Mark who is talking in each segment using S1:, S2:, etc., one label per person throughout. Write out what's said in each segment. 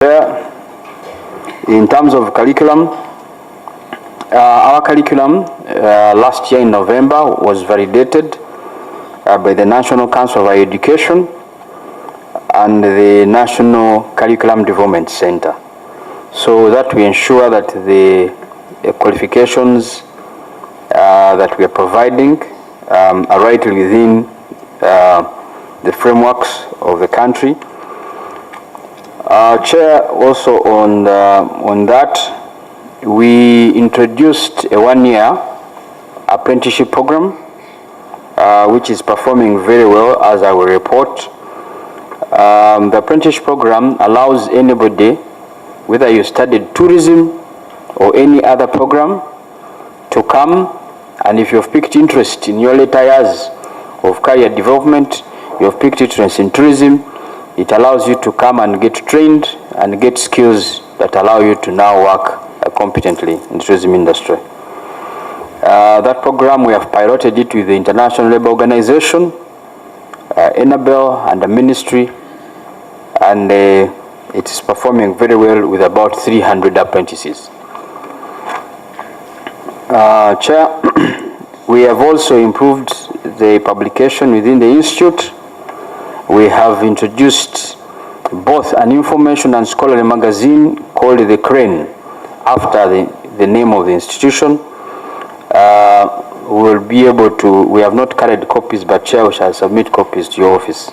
S1: In terms of curriculum, our curriculum last year in November was validated by the National Council of Higher Education and the National Curriculum Development Center, so that we ensure that the qualifications that we are providing are right within the frameworks of the country. Chair, also on that, we introduced a one-year apprenticeship program, which is performing very well, as I will report. The apprenticeship program allows anybody, whether you studied tourism or any other program, to come, and if you've picked interest in your later years of career development, you've picked interest in tourism, it allows you to come and get trained and get skills that allow you to now work competently in the tourism industry. That program, we have piloted it with the International Labour Organization, Enabel, and the ministry, and it is performing very well with about 300 apprentices. Chair, we have also improved the publication within the institute. We have introduced both an information and scholarly magazine called The Crane, after the name of the institution. We will be able to, we have not carried copies, but Chair, we shall submit copies to your office.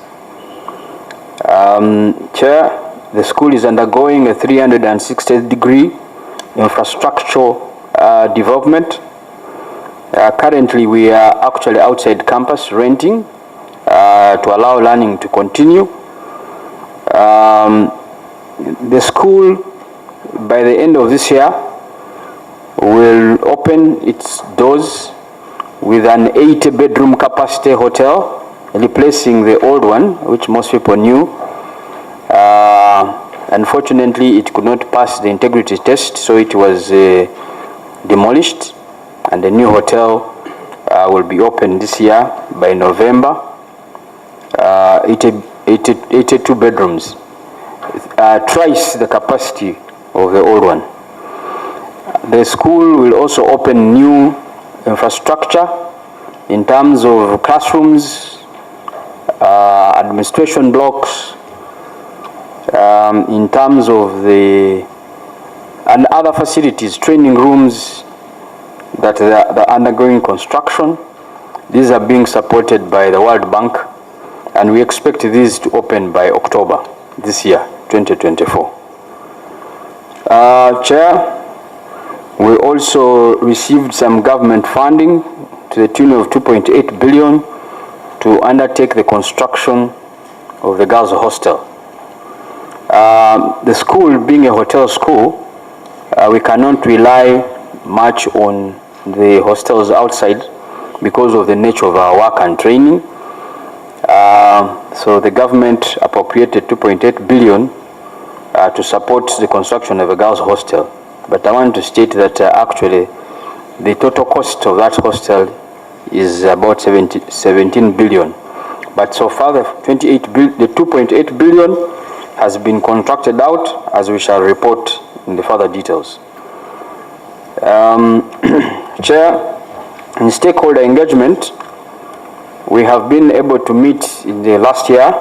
S1: Chair, the school is undergoing a 360-degree infrastructural development. Currently, we are actually outside campus renting to allow learning to continue. The school, by the end of this year, will open its doors with an 80-bedroom capacity hotel, replacing the old one, which most people knew. Unfortunately, it could not pass the integrity test, so it was demolished, and the new hotel will be open this year by November. 82 bedrooms, twice the capacity of the old one. The school will also open new infrastructure in terms of classrooms, administration blocks, in terms of and other facilities, training rooms that are undergoing construction. These are being supported by the World Bank, and we expect these to open by October this year, 2024. Chair, we also received some government funding to the tune of 2.8 billion to undertake the construction of the girls' hostel. The school being a hotel school, we cannot rely much on the hostels outside because of the nature of our work and training. So the government appropriated 2.8 billion to support the construction of a girls' hostel. But I want to state that actually the total cost of that hostel is about 17 billion. But so far the 2.8 billion has been contracted out, as we shall report in the further details. Chair, in stakeholder engagement, we have been able to meet in the last year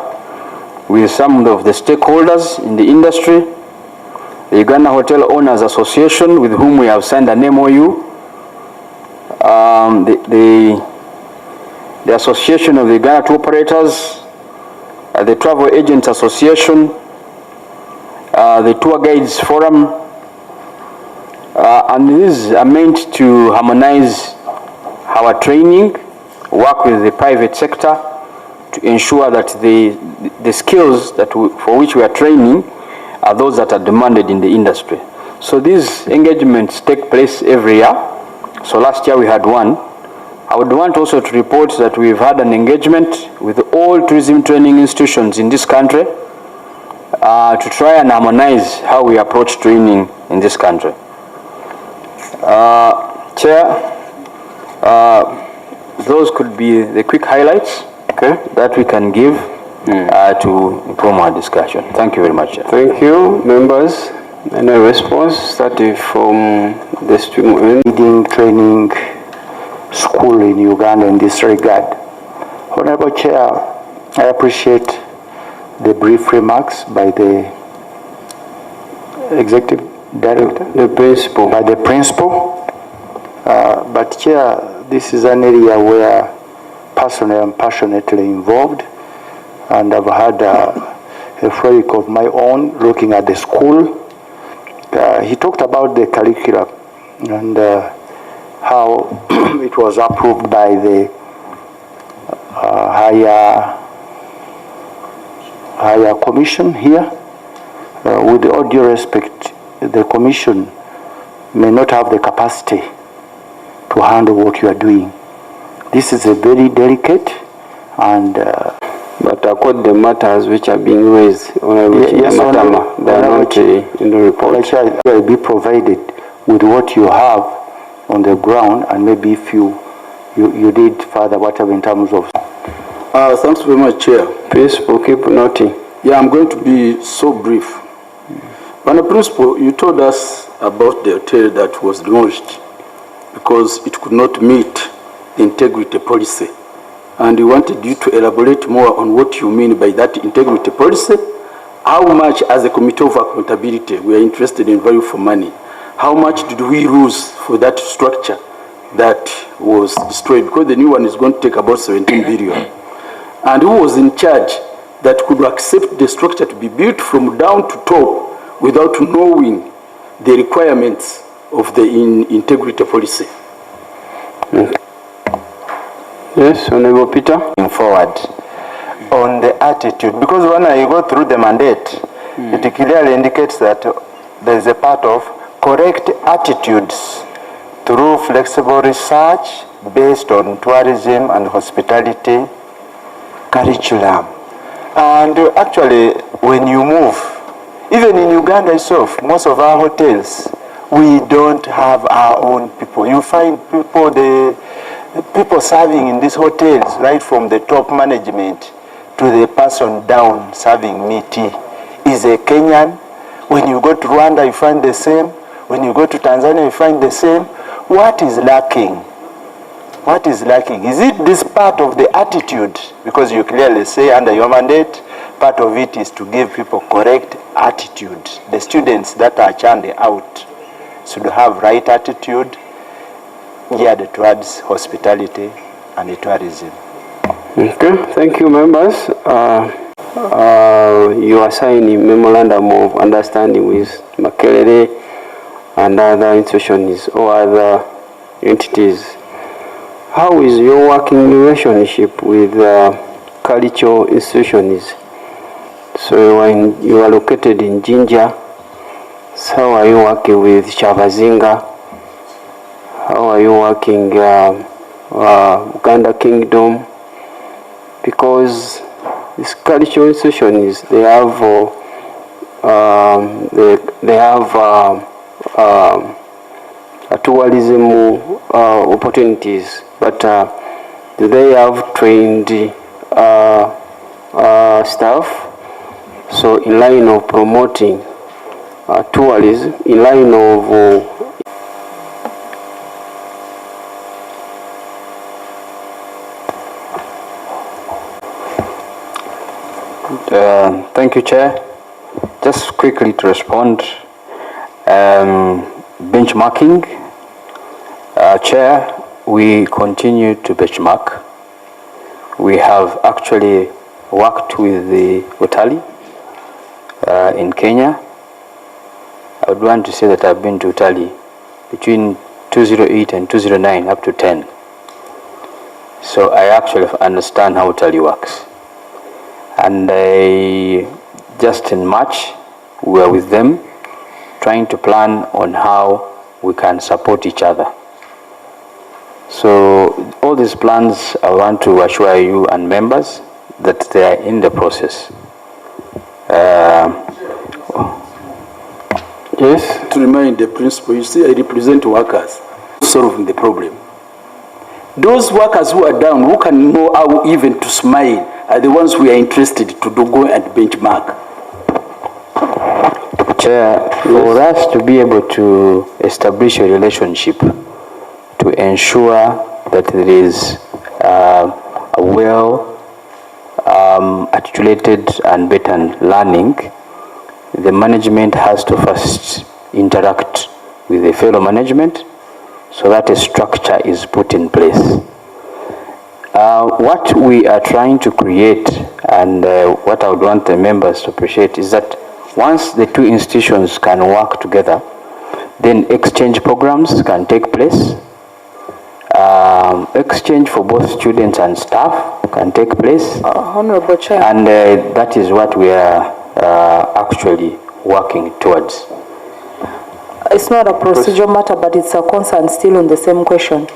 S1: with some of the stakeholders in the industry, the Uganda Hotel Owners Association, with whom we have signed an MOU, the Association of the Uganda Tour Operators, the Travel Agents Association, the Tour Guides Forum, and these are meant to harmonize our training, work with the private sector to ensure that the skills for which we are training are those that are demanded in the industry. So these engagements take place every year. So last year we had one. I would want also to report that we've had an engagement with all tourism training institutions in this country to try and harmonize how we approach training in this country. Chair, those could be the quick highlights, okay, that we can give to improve our discussion. Thank you very much.
S2: Thank you, members. Any response starting from the stream
S3: leading training school in Uganda in this regard. Honorable Chair, I appreciate the brief remarks by the Executive Director,
S2: the principal.
S3: by the principal. But Chair, this is an area where personally I'm passionately involved, and I've had a frolic of my own looking at the school. He talked about the curriculum and how it was approved by the higher commission here. With all due respect, the commission may not have the capacity to handle what you are doing. This is a very delicate and
S2: but accord the matters which are being raised,
S3: yes,
S2: they are not in the report.
S3: Will be provided with what you have on the ground, and maybe if you did further whatever in terms of.
S4: Thanks very much, Chair.
S2: Principal, keep noting.
S4: Yeah, I'm going to be so brief. But the principal, you told us about the hotel that was demolished because it could not meet the integrity policy. And we wanted you to elaborate more on what you mean by that integrity policy. How much, as a committee of accountability, we are interested in value for money. How much did we lose for that structure that was destroyed? Because the new one is going to take about 17 billion. And who was in charge that could accept the structure to be built from down to top without knowing the requirements of the integrity policy?
S2: Yes, Honorable Peter.
S5: Forward on the attitude, because when I go through the mandate, it clearly indicates that there is a part of correct attitudes through flexible research based on tourism and hospitality curriculum. And actually, when you move, even in Uganda itself, most of our hotels, we don't have our own people. You find people serving in these hotels, right from the top management to the person down serving me tea, is a Kenyan. When you go to Rwanda, you find the same. When you go to Tanzania, you find the same. What is lacking? What is lacking? Is it this part of the attitude? Because you clearly say under your mandate, part of it is to give people correct attitude. The students that are churned out should have right attitude geared towards hospitality and tourism.
S2: Okay, thank you, members. You are signing memorandum of understanding with Makerere and other institutions or other entities. How is your working relationship with cultural institutions? So when you are located in Jinja, so how are you working with Chavazinga? How are you working Uganda Kingdom? Because these cultural institutions, they have tourism opportunities, but do they have trained staff? So in line of promoting tourism, in line of
S1: thank you, Chair. Just quickly to respond, benchmarking. Chair, we continue to benchmark. We have actually worked with the Utali in Kenya. I would want to say that I've been to Utali between 2008 and 2009 up to 10. So I actually understand how Utali works. And just in March, we were with them trying to plan on how we can support each other. So all these plans, I want to assure you and members that they are in the process.
S4: Yes? To remind the principal, you see, I represent workers solving the problem. Those workers who are down, who can know how even to smile are the ones we are interested to go and benchmark.
S1: Chair, for us to be able to establish a relationship to ensure that there is a well articulated and better learning, the management has to first interact with the fellow management so that a structure is put in place. What we are trying to create, and what I would want the members to appreciate, is that once the two institutions can work together, then exchange programs can take place. Exchange for both students and staff can take place.
S6: Honorable Chair.
S1: And that is what we are actually working towards.
S6: It's not a procedural matter, but it's a concern still on the same question.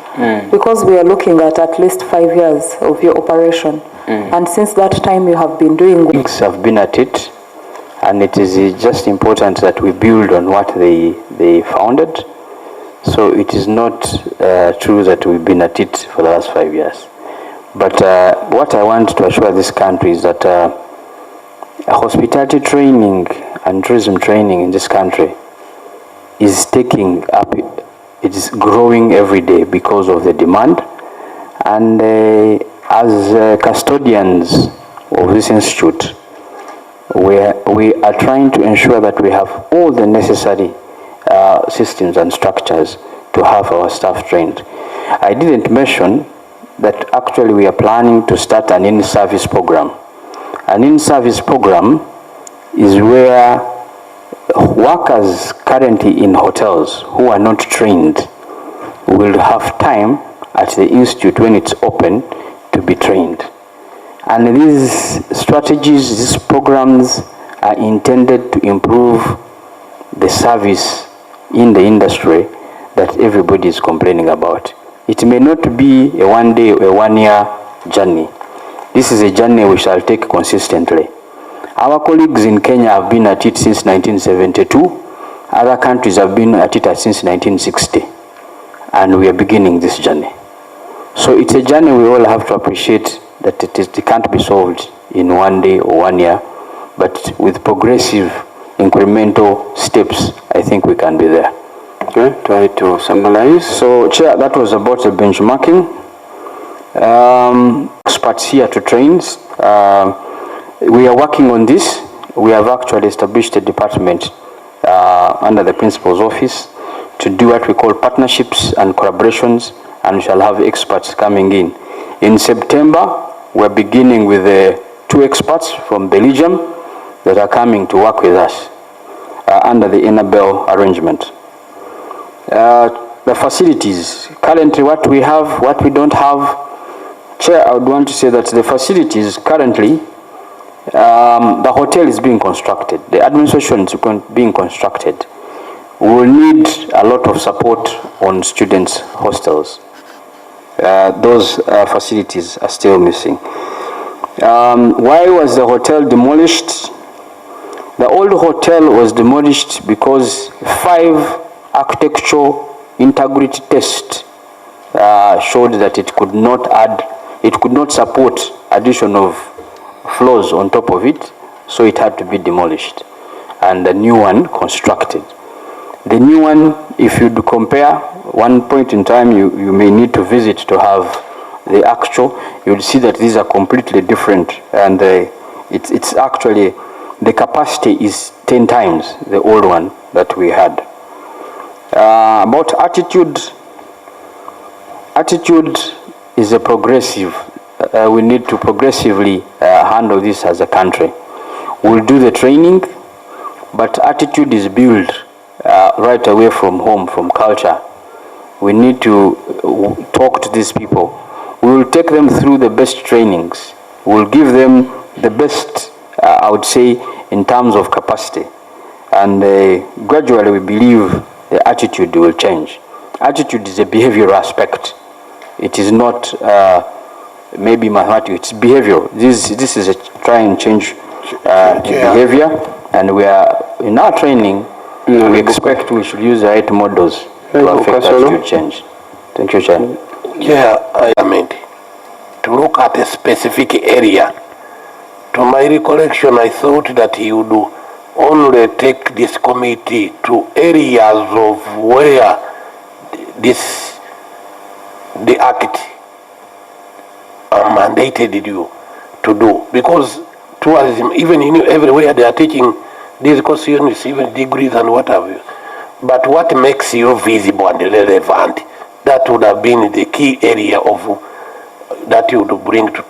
S6: Because we are looking at least 5 years of your operation. And since that time you have been doing...
S1: Weeks have been at it, and it is just important that we build on what they founded. So it is not true that we've been at it for the last 5 years. But what I want to assure this country is that hospitality training and tourism training in this country is taking up, it is growing every day because of the demand. And as custodians of this institute, we are trying to ensure that we have all the necessary systems and structures to have our staff trained. I didn't mention that actually we are planning to start an in-service program. An in-service program is where workers currently in hotels who are not trained will have time at the institute when it's open to be trained. And these strategies, these programs are intended to improve the service in the industry that everybody is complaining about. It may not be a 1 day or a 1 year journey. This is a journey we shall take consistently. Our colleagues in Kenya have been at it since 1972. Other countries have been at it since 1960. And we are beginning this journey. So it's a journey we all have to appreciate, that it can't be solved in 1 day or 1 year, but with progressive incremental steps, I think we can be there.
S2: Okay, try to summarize.
S1: So, Chair, that was about the benchmarking. Experts here to train. We are working on this. We have actually established a department under the Principal's Office to do what we call partnerships and collaborations, and we shall have experts coming in. In September, we're beginning with 2 experts from Belgium that are coming to work with us under the Enabel arrangement. The facilities, currently what we have, what we don't have. Chair, I would want to say that the facilities currently, the hotel is being constructed, the administration is being constructed. We will need a lot of support on students' hostels. Those facilities are still missing. Why was the hotel demolished? The old hotel was demolished because 5 architectural integrity tests showed that it could not support addition of floors on top of it, so it had to be demolished and a new one constructed. The new one, if you compare, one point in time you may need to visit to have the actual, you'll see that these are completely different, and it's actually, the capacity is 10 times the old one that we had. About attitude is a progressive. We need to progressively handle this as a country. We'll do the training, but attitude is built right away from home, from culture. We need to talk to these people. We will take them through the best trainings. We'll give them the best, I would say, in terms of capacity. And gradually we believe the attitude will change. Attitude is a behavioral aspect. It is not maybe mathematics, it's behavioral. This is a try and change behavior, and we are, in our training, we expect we should use the right models to affect attitude change. Thank you, Chair.
S7: Yeah, I mean, to look at a specific area To my recollection, I thought that he would only take this committee to areas of where the act mandated you to do, because tourism, even in everywhere they are teaching these course units, even degrees and what have you. But what makes you visible and relevant, that would have been the key area of that you would bring to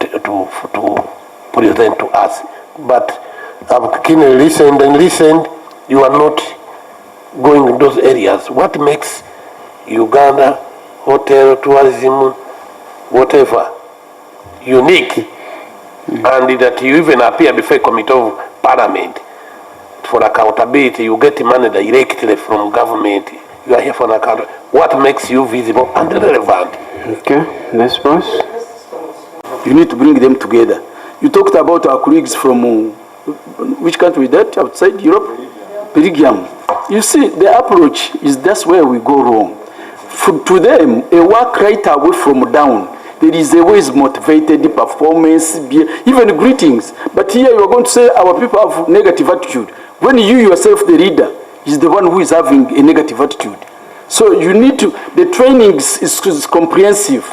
S7: present to us. But I've keenly listened and listened, you are not going in those areas. What makes Uganda hotel tourism, whatever, unique, and that you even appear before a committee of parliament for accountability? You get money directly from government. You are here for accountability. What makes you visible and relevant?
S2: Okay, next boss.
S4: You need to bring them together. You talked about our colleagues from which country is that? Outside Europe? Belgium. You see, the approach is that's where we go wrong. To them, a work right away from down. There is a way is motivated, performance, even greetings. But here you are going to say our people have negative attitude. When you yourself, the leader, is the one who is having a negative attitude. So you need to, the training is comprehensive.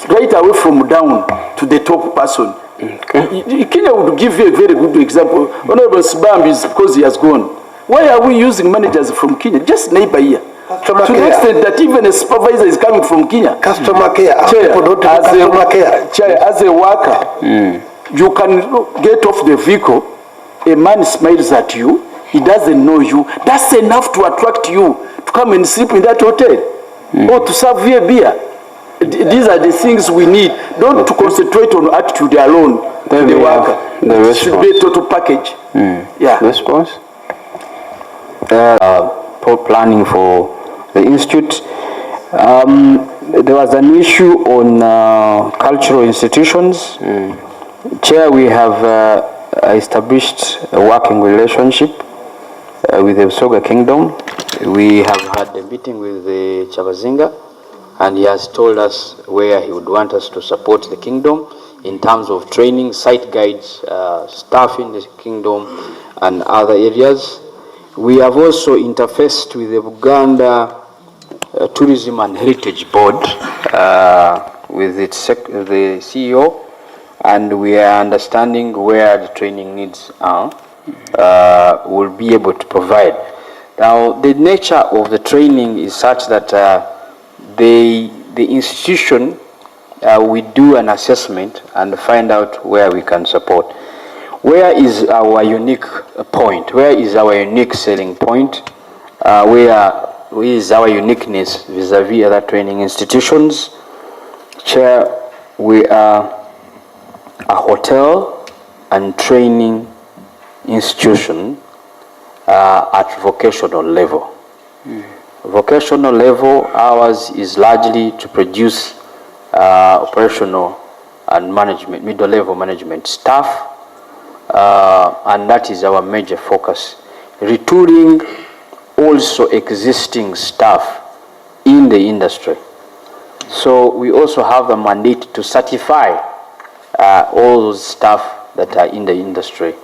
S4: Right away from down to the top person. Okay. Kenya would give you a very good example. Honorable Sibambi is because he has gone. Why are we using managers from Kenya? Just neighbor here. To the extent that even a supervisor is coming from Kenya.
S7: Customer care.
S4: Chair, as a worker, you can get off the vehicle, a man smiles at you, he doesn't know you. That's enough to attract you to come and sleep in that hotel or to serve you a beer. These are the things we need. Don't to concentrate on attitude alone.
S2: Then
S4: the worker.
S2: The
S4: should be a total package. Yeah.
S2: Response?
S1: Planning for the institute. There was an issue on cultural institutions. Chair, we have established a working relationship with the Usoga Kingdom. We have had a meeting with the Chabazinga, and he has told us where he would want us to support the kingdom in terms of training, site guides, staff in the kingdom, and other areas. We have also interfaced with the Uganda Tourism and Heritage Board with the CEO, and we are understanding where the training needs are. We'll be able to provide. Now, the nature of the training is such that the institution, we do an assessment and find out where we can support. Where is our unique point? Where is our unique selling point? Where is our uniqueness vis-a-vis other training institutions? Chair, we are a hotel and training institution at vocational level. Vocational level, ours is largely to produce operational and management, middle level management staff, and that is our major focus. Retooling also existing staff in the industry. So we also have a mandate to certify all those staff that are in the industry.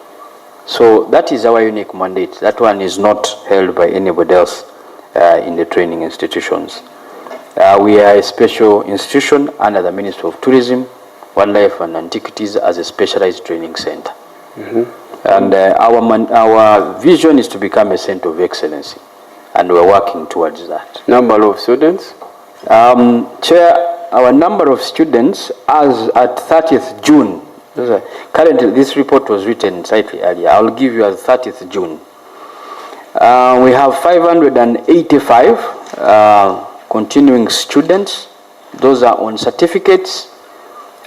S1: So that is our unique mandate. That one is not held by anybody else in the training institutions. We are a special institution under the Ministry of Tourism, Wildlife and Antiquities as a specialized training center. And our vision is to become a center of excellence, and we're working towards that.
S2: Number of students?
S1: Chair, our number of students as at 30th June, currently this report was written slightly earlier, I'll give you as 30th June. We have 585 continuing students. Those are on certificates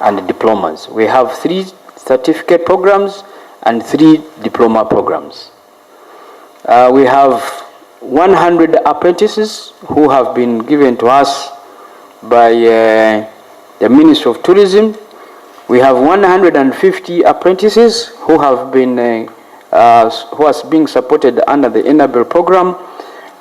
S1: and diplomas. We have 3 certificate programs and 3 diploma programs. We have 100 apprentices who have been given to us by the Ministry of Tourism. We have 150 apprentices who have been who are being supported under the Enable program,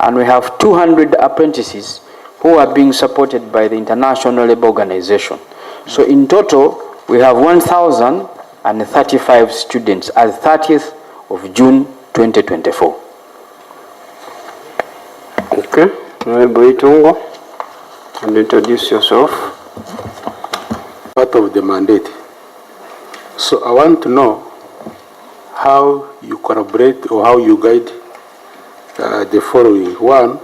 S1: and we have 200 apprentices who are being supported by the International Labour Organization. So in total, we have 1,000 35 students as 30th of June 2024.
S2: Okay, Itungo, and introduce yourself.
S4: Part of the mandate. So I want to know how you collaborate or how you guide the following. One,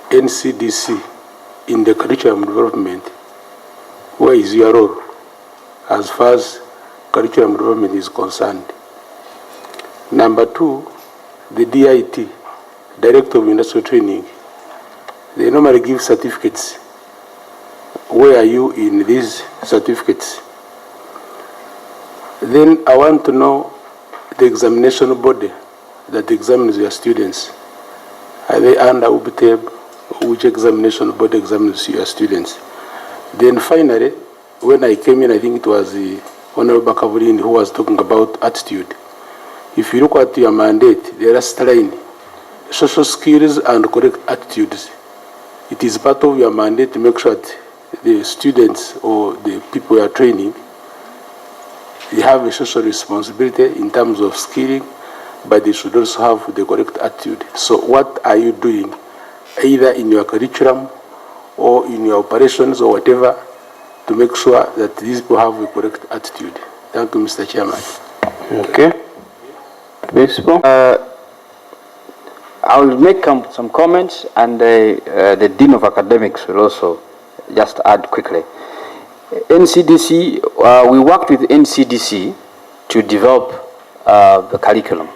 S4: NCDC in the curriculum development. Where is your role as far as curriculum development is concerned? Number two, the DIT, Director of Industrial Training. They normally give certificates. Where are you in these certificates? Then I want to know the examination body that examines your students. Are they under UBTEB? Which examination body examines your students? Then finally, when I came in, I think it was the Honorable Bakavulin who was talking about attitude. If you look at your mandate, the last line, social skills and correct attitudes. It is part of your mandate to make sure that the students or the people you are training, they have a social responsibility in terms of skilling, but they should also have the correct attitude. So what are you doing, either in your curriculum or in your operations or whatever, to make sure that these people have a correct attitude? Thank you, Mr. Chairman.
S2: Okay. Principal?
S1: I will make some comments, and the Dean of Academics will also just add quickly. NCDC, we worked with NCDC to develop the curriculum.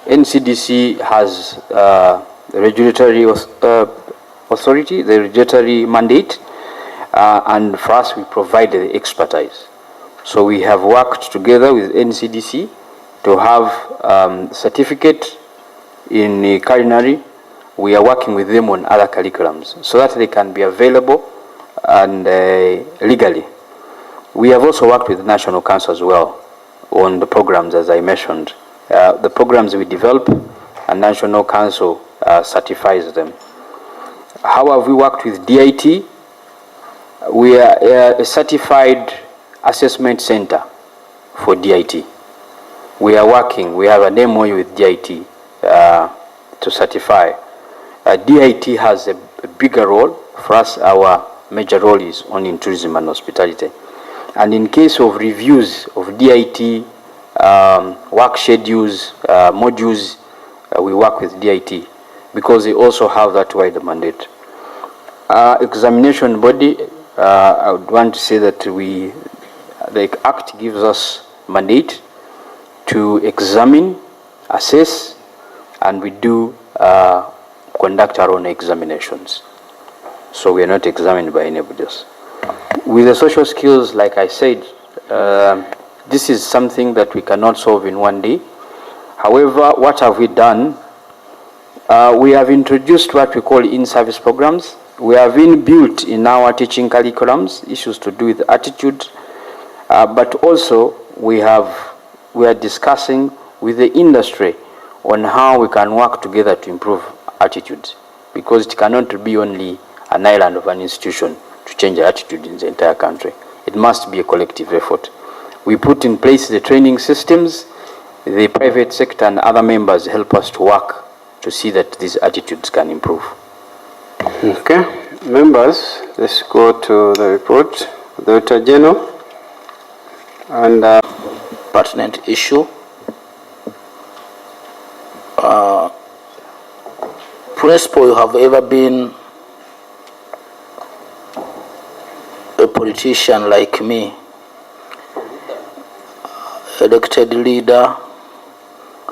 S1: NCDC has the regulatory authority, the regulatory mandate, and for us we provide the expertise. So we have worked together with NCDC to have certificate in culinary. We are working with them on other curriculums so that they can be available and legally. We have also worked with the National Council as well on the programs, as I mentioned. The programs we develop, and National Council certifies them. How have we worked with DIT? We are a certified assessment center for DIT. We are working, we have an MOU with DIT to certify. DIT has a bigger role. For us, our major role is on in tourism and hospitality. And in case of reviews of DIT, work schedules, modules, we work with DIT because they also have that wide mandate. Examination body, I would want to say that the Act gives us mandate to examine, assess, and we do conduct our own examinations. So we are not examined by anybody else. With the social skills, like I said, this is something that we cannot solve in one day. However, what have we done? We have introduced what we call in-service programs. We have inbuilt in our teaching curriculums issues to do with attitude, but also we are discussing with the industry on how we can work together to improve attitudes, because it cannot be only an island of an institution to change the attitude in the entire country. It must be a collective effort. We put in place the training systems. The private sector and other members help us to work to see that these attitudes can improve.
S2: Okay, members, let's go to the report. Dr. General. And
S8: pertinent issue. Principal, you have ever been a politician like me, elected leader,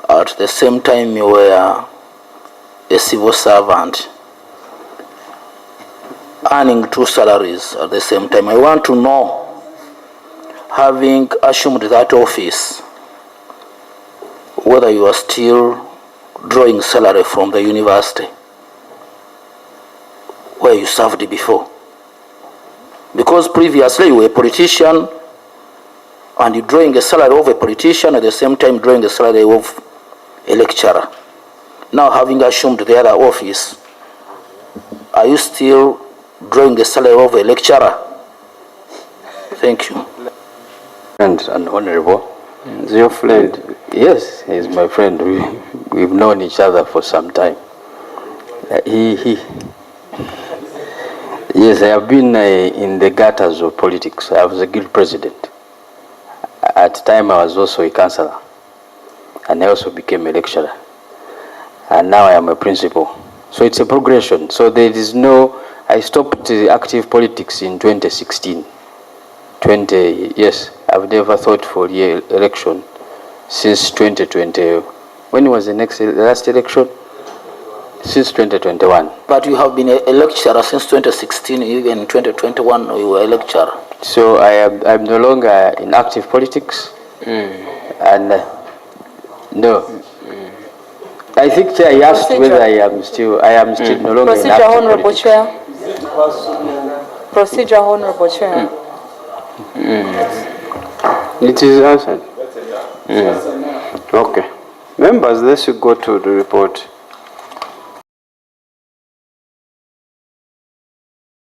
S8: at the same time you were a civil servant, earning two salaries at the same time. I want to know, having assumed that office, whether you are still drawing salary from the university where you served before. Because previously you were a politician and you're drawing a salary of a politician at the same time drawing the salary of a lecturer. Now, having assumed the other office, are you still drawing the salary of a lecturer? Thank you.
S1: and honorable.
S2: Is your friend?
S1: Yes, he's my friend. We've known each other for some time. Yes, I have been in the gutters of politics. I was a guild president. At the time, I was also a councillor, and I also became a lecturer. And now I am a principal. So it's a progression. So there is no, I stopped active politics in 2016. Yes, I've never thought for election since 2020. When was the last election? Since 2021.
S8: But you have been a lecturer since 2016, even in 2021 you were a lecturer.
S1: So I'm no longer in active politics. And no. I think Chair, he asked whether I am still no longer in active
S6: Honorable
S1: politics.
S6: Chair. Procedure, Honorable Chair.
S2: It is answered. Okay. Members, let's go to the report.